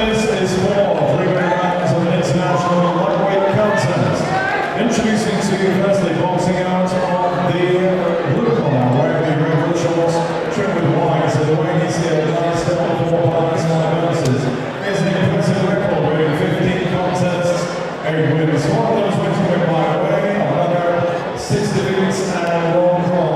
This is for 3 rounds of the international lightweight contest. Introducing to you firstly, boxing out of the blue corner, wearing the red blue shorts, trimmed with white, so the way he's here, last 4 parts, 9 versus. Here's an impressive record, winning 15 contests, 8 wins. One of those wins went by way of another 6 defeats and 1 draw.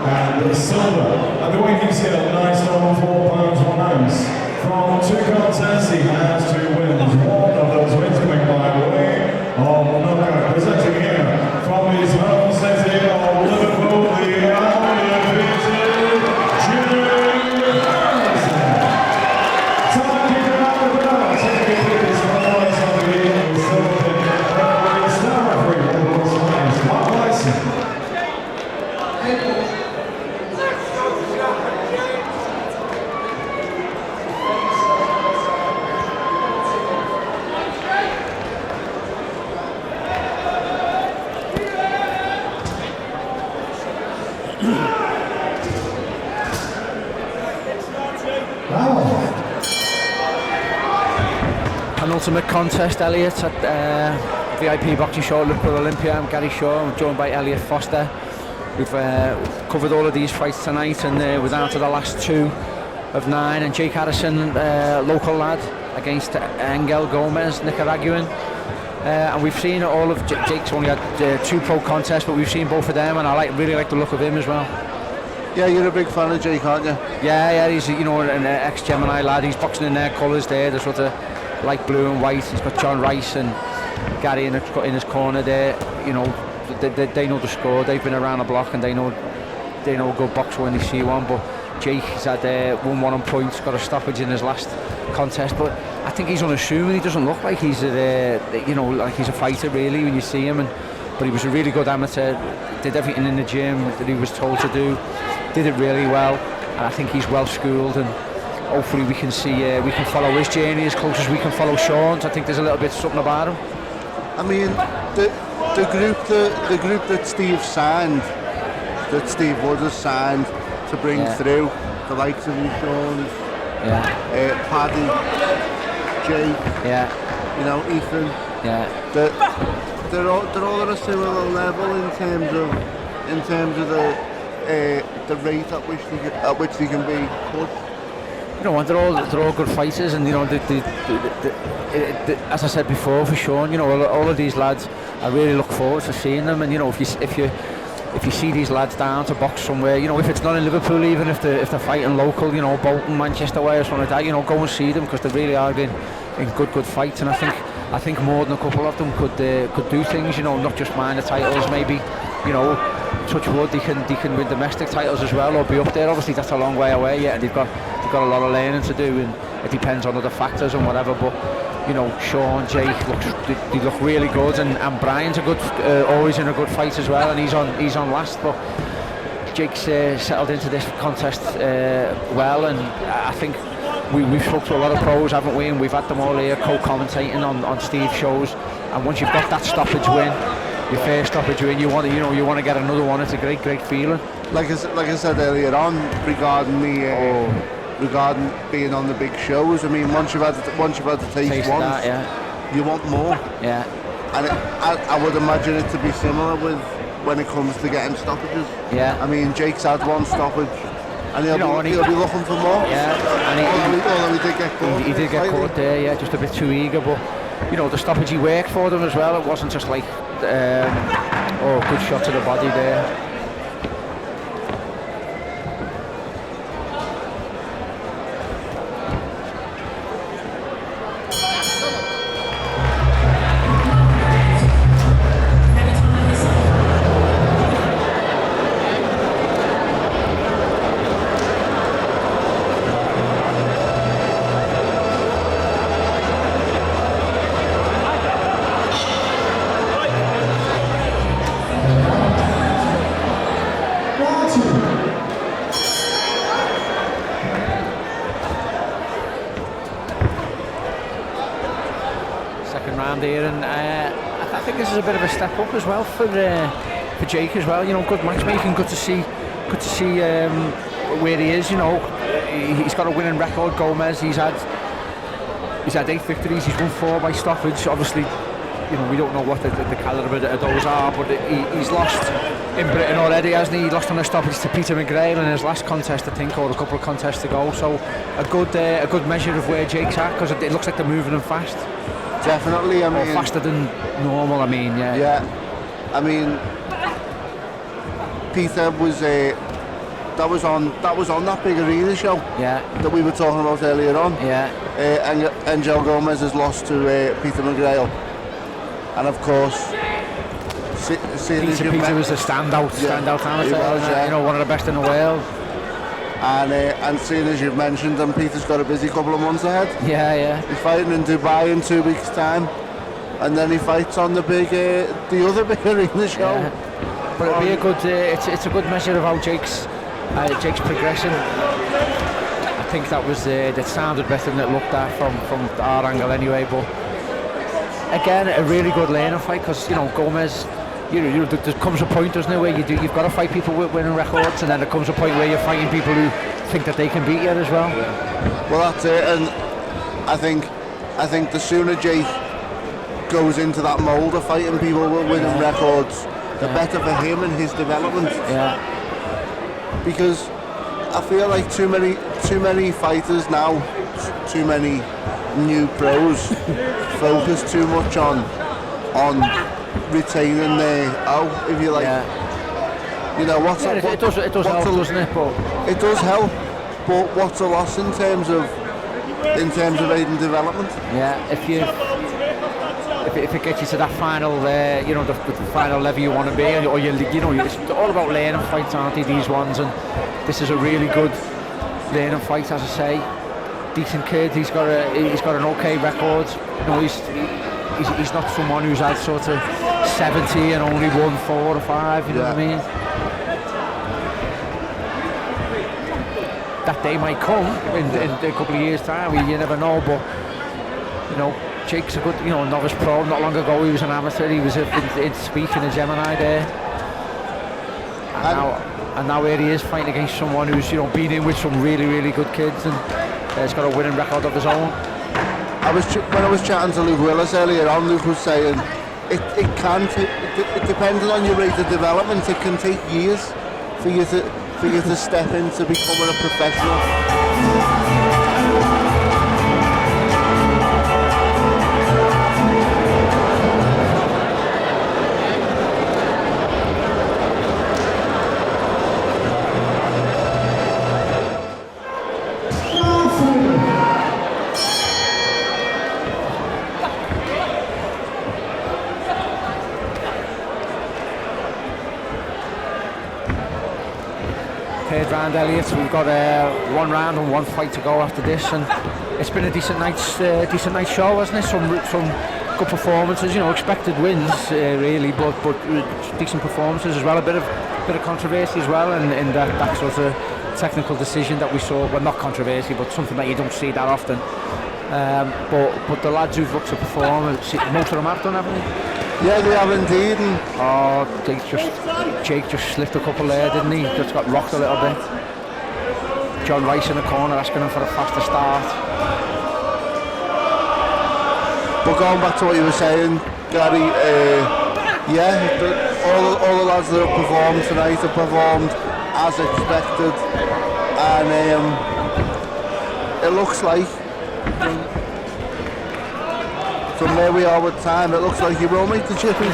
Engel, silver. And the way he's here, nice on 4 pounds 1 ounce. From 2 contests, he has 2 wins. One of those wins coming by way of knockout. Presenting here from his home city of Liverpool, the undefeated Time keeper out the bell. Taking a kick is always on the heel. The silver pin. Referee, star referee, Liverpool's finest, Mark Lyson. Penultimate contest, Elliot, at VIP boxing show at Liverpool Olympia. I'm Gary Shaw. I'm joined by Elliot Foster. We've covered all of these fights tonight, and we're down to the last 2 of 9. And Jake Harrison, local lad, against Engel Gomez, Nicaraguan. And we've seen all of Jake's only had 2 pro contests, but we've seen both of them, and I really like the look of him as well. Yeah, you're a big fan of Jake, aren't you? Yeah, he's an ex-Gemini lad. He's boxing in their colours there, the sort of light blue and white. He's got John Rice and Gary in his corner there. They know the score. They've been around the block and they know a good boxer when they see one. But Jake has had 1-1 on points, got a stoppage in his last contest. But I think he's unassuming. He doesn't look like he's like he's a fighter really when you see him. But he was a really good amateur. Did everything in the gym that he was told to do. Did it really well, and I think he's well schooled, and hopefully we can see we can follow his journey as close as we can follow Sean's. I think there's a little bit something about him. I mean, the group that Steve Wood has signed to bring through the likes of Sean's, Paddy, Jake, Ethan. They're all at a similar level in terms of the rate at which they can be pushed. They're all good fighters, and as I said before for Sean, all of these lads, I really look forward to seeing them. And if you see these lads down to box somewhere, if it's not in Liverpool, even if they're fighting local, Bolton, Manchester way or something like that, go and see them, because they really are in good fights. And I think more than a couple of them could do things, not just minor titles, maybe, touch wood, they can win domestic titles as well, or be up there. Obviously that's a long way away yet, and they've got a lot of learning to do, and it depends on other factors and whatever. But Sean, Jake they look really good, and Brian's always in a good fight as well, and he's on last. But Jake's settled into this contest well, and I think we've spoke to a lot of pros, haven't we? And we've had them all here co-commentating on Steve's shows, and once you've got that stoppage win, your first stoppage win, you want to get another one. It's a great feeling. Like I said earlier on, regarding being on the big shows. I mean, once you've had the taste once, that, you want more. Yeah. And I would imagine it to be similar with when it comes to getting stoppages. Yeah. I mean, Jake's had 1 stoppage, and he'll be looking for more. Yeah. And he did get caught. He did get caught there. Yeah, just a bit too eager, but. The stoppage, he worked for them as well. It wasn't just like, good shot to the body there. second round here, and I think this is a bit of a step up as well for Jake as well. You know, good matchmaking, good to see where he is. You know, he's got a winning record. Gomez, he's had 8 victories. He's won 4 by stoppage. Obviously, you know, we don't know what the calibre of those are, but he's lost in Britain already, hasn't he? He lost on a stoppage to Peter McGrail in his last contest, I think, or a couple of contests to go. So a good measure of where Jake's at, because it looks like they're moving him fast. Definitely, I mean, or faster than normal. I mean, yeah. Yeah, I mean, Peter was that was on that big arena show. Yeah. That we were talking about earlier on. Yeah. Engel Gomez has lost to Peter McGrail, and of course, Peter was a standout amateur, was, you know, one of the best in the world. And seeing as you've mentioned, and Peter's got a busy couple of months ahead. Yeah. He's fighting in Dubai in 2 weeks' time, and then he fights on the other big arena show. Yeah. But it'll be a good. It's a good measure of how Jake's progression. I think that sounded better than it looked at from our angle anyway. But again, a really good learning fight, because you know Gomez. There comes a point, doesn't it, where you've got to fight people with winning records, and then there comes a point where you're fighting people who think that they can beat you as well. Well, that's it, and I think the sooner Jake goes into that mould of fighting people with winning records, the better for him and his development. Yeah. Because I feel like too many fighters now, too many new pros focus too much on retaining their if you like. Yeah. You know what's it does help, doesn't it? But it does help. But what's a loss in terms of aiding development? Yeah, if it gets you to that final, you know, the final level you want to be, or it's all about learning fights, aren't they? These ones, and this is a really good learning fight, as I say. Decent kid. He's got an okay record. You know, he's not someone who's had sort of 70 and only won 4 or 5. You know what I mean? That day might come in a couple of years' time. You never know, but you know, Jake's a good, you know, novice pro. Not long ago he was an amateur. He was in speaking in Gemini there, and now here he is fighting against someone who's, you know, been in with some really, really good kids, and he's got a winning record of his own. When I was chatting to Luke Willis earlier on, Luke was saying it depending on your rate of development, it can take years for you to step into becoming a professional. Third round, Elliot. We've got 1 round and 1 fight to go after this, and it's been a decent night show, hasn't it? Some good performances, you know, expected wins really, but decent performances as well. A bit of controversy as well, in that sort of technical decision that we saw. Well, not controversy, but something that you don't see that often. But the lads who've looked to perform, most of them have done, haven't they? Yeah, they have indeed. Jake just slipped a couple there, didn't he? Just got rocked a little bit. John Rice in the corner asking him for a faster start. But going back to what you were saying, Gary, all the lads that have performed tonight have performed as expected, and it looks like, from where we are with time, it looks like you will make the chipping.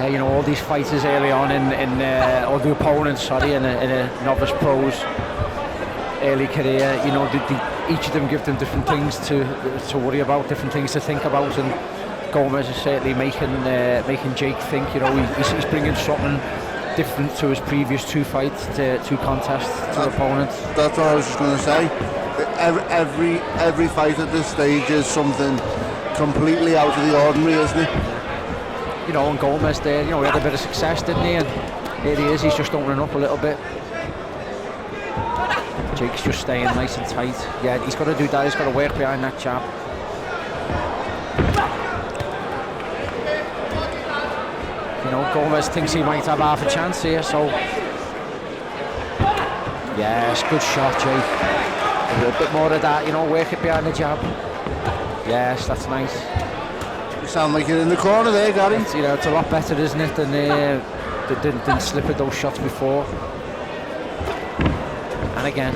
You know, all these fighters early on or the opponents, in a novice pro's early career, you know, each of them give them different things to worry about, different things to think about, and Gomez is certainly making Jake think. You know, he's bringing something different to his previous 2 fights, 2 contests to opponents. That's what I was just going to say. Every fight at this stage is something completely out of the ordinary, isn't he? You know, and Gomez there, you know, he had a bit of success, didn't he? And here he is, he's just opening up a little bit. Jake's just staying nice and tight. Yeah, he's got to do that, he's got to work behind that jab. You know, Gomez thinks he might have half a chance here, so... Yes, good shot, Jake. A little bit more of that, you know, work it behind the jab. Yes, that's nice. You sound like you're in the corner there, Gary. You know, it's a lot better, isn't it, than didn't slip at those shots before. And again.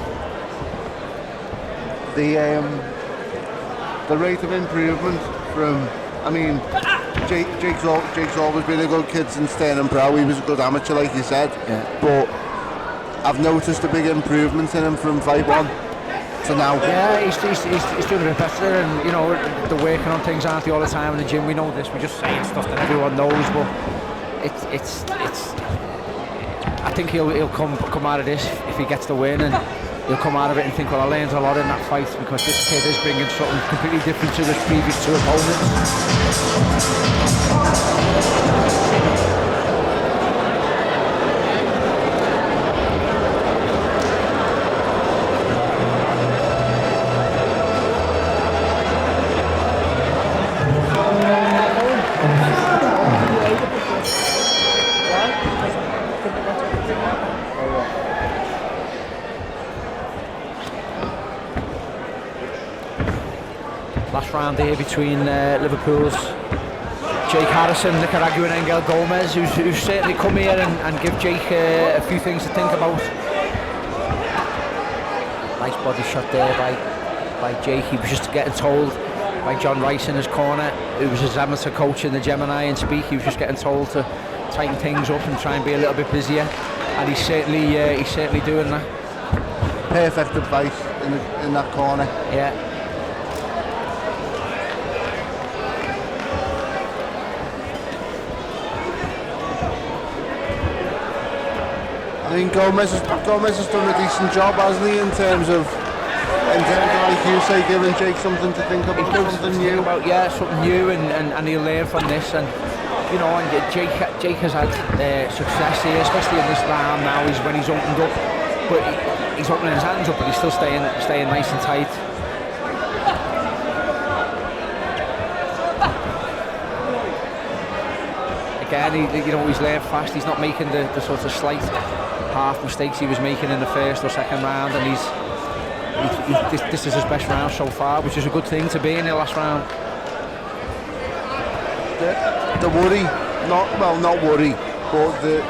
The rate of improvement from, I mean, Jake's always been a good kid since staying pro. He was a good amateur, like you said. Yeah. But I've noticed a big improvement in him from fight one to now. Yeah, he's doing a bit better, and you know, they're working on things, aren't they, all the time in the gym. We know this. We're just saying stuff that everyone knows, but it's. I think he'll come out of this if he gets the win, and he'll come out of it and think, well, I learned a lot in that fight, because this kid is bringing something completely different to his previous two opponents. Last round here between Liverpool's Jake Harrison, Nicaraguan Engel Gomez, who's certainly come here and give Jake a few things to think about. Nice body shot there by Jake. He was just getting told by John Rice in his corner, who was his amateur coach in the Gemini and Speak. He was just getting told to tighten things up and try and be a little bit busier, and he's certainly doing that. Perfect advice in that corner. Yeah. I mean, Gomez has done a decent job, hasn't he, in terms of like you say, giving Jake something to think about, something new. Something new, and he'll learn from this. And you know, and Jake has had success here, especially in this round now. When he's opened up, but he's opening his hands up, but he's still staying nice and tight. Again, he's learned fast. He's not making the sort of slight half mistakes he was making in the first or second round, and this is his best round so far, which is a good thing to be in the last round. The worry, not worry, but the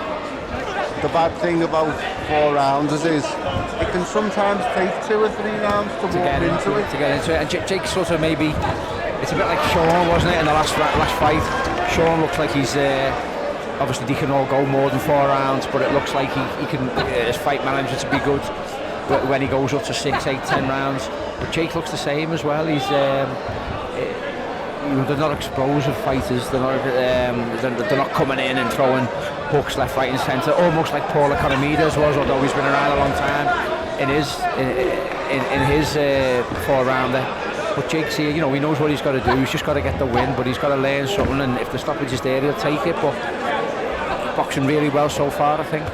bad thing about 4 rounds is it can sometimes take 2 or 3 rounds to get into it. And Jake sort of maybe, it's a bit like Sean, wasn't it, in the last fight? Sean looks like he's obviously he can all go more than 4 rounds, but it looks like he can his fight manager to be good when he goes up to 6, 8, 10 rounds. But Jake looks the same as well. He's they're not explosive fighters. They're not coming in and throwing hooks left, right, and centre, almost like Paul Economides was, although he's been around a long time in his 4-rounder. But Jake's here, you know, he knows what he's got to do. He's just got to get the win, but he's got to learn something, and if the stoppage is there, he'll take it. But boxing really well so far, I think.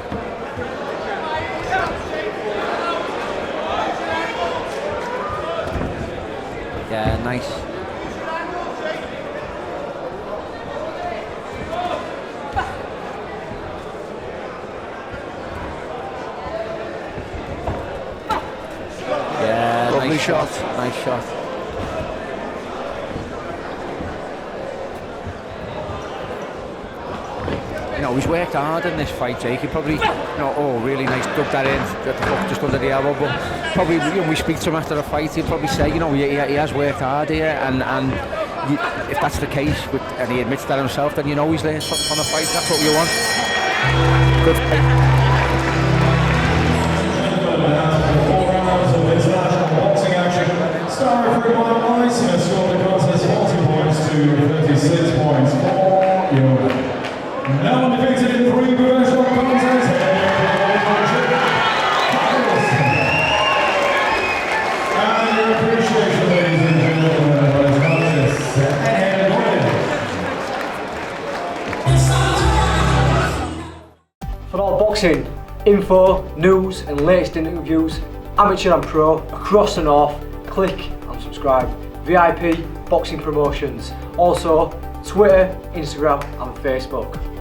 Yeah, nice. Yeah, lovely shot. Nice shot. You know, he's worked hard in this fight, Jake. He probably, you know, oh, really nice, dug that in, got the hook just under the elbow. But probably, when we speak to him after the fight, he'll probably say, you know, he has worked hard here, and if that's the case, and he admits that himself, then you know he's learned something from the fight. That's what you want. Good fight. 4 rounds of international boxing action. Star referee Mike Myson has scored the contest 40 points to 36 points for your now undefeated in 3 professional contests. And your appreciation, ladies and gentlemen, as much as For all boxing info, news and latest interviews, amateur and pro, across the north, click and subscribe. VIP Boxing Promotions. Also Twitter, Instagram and Facebook.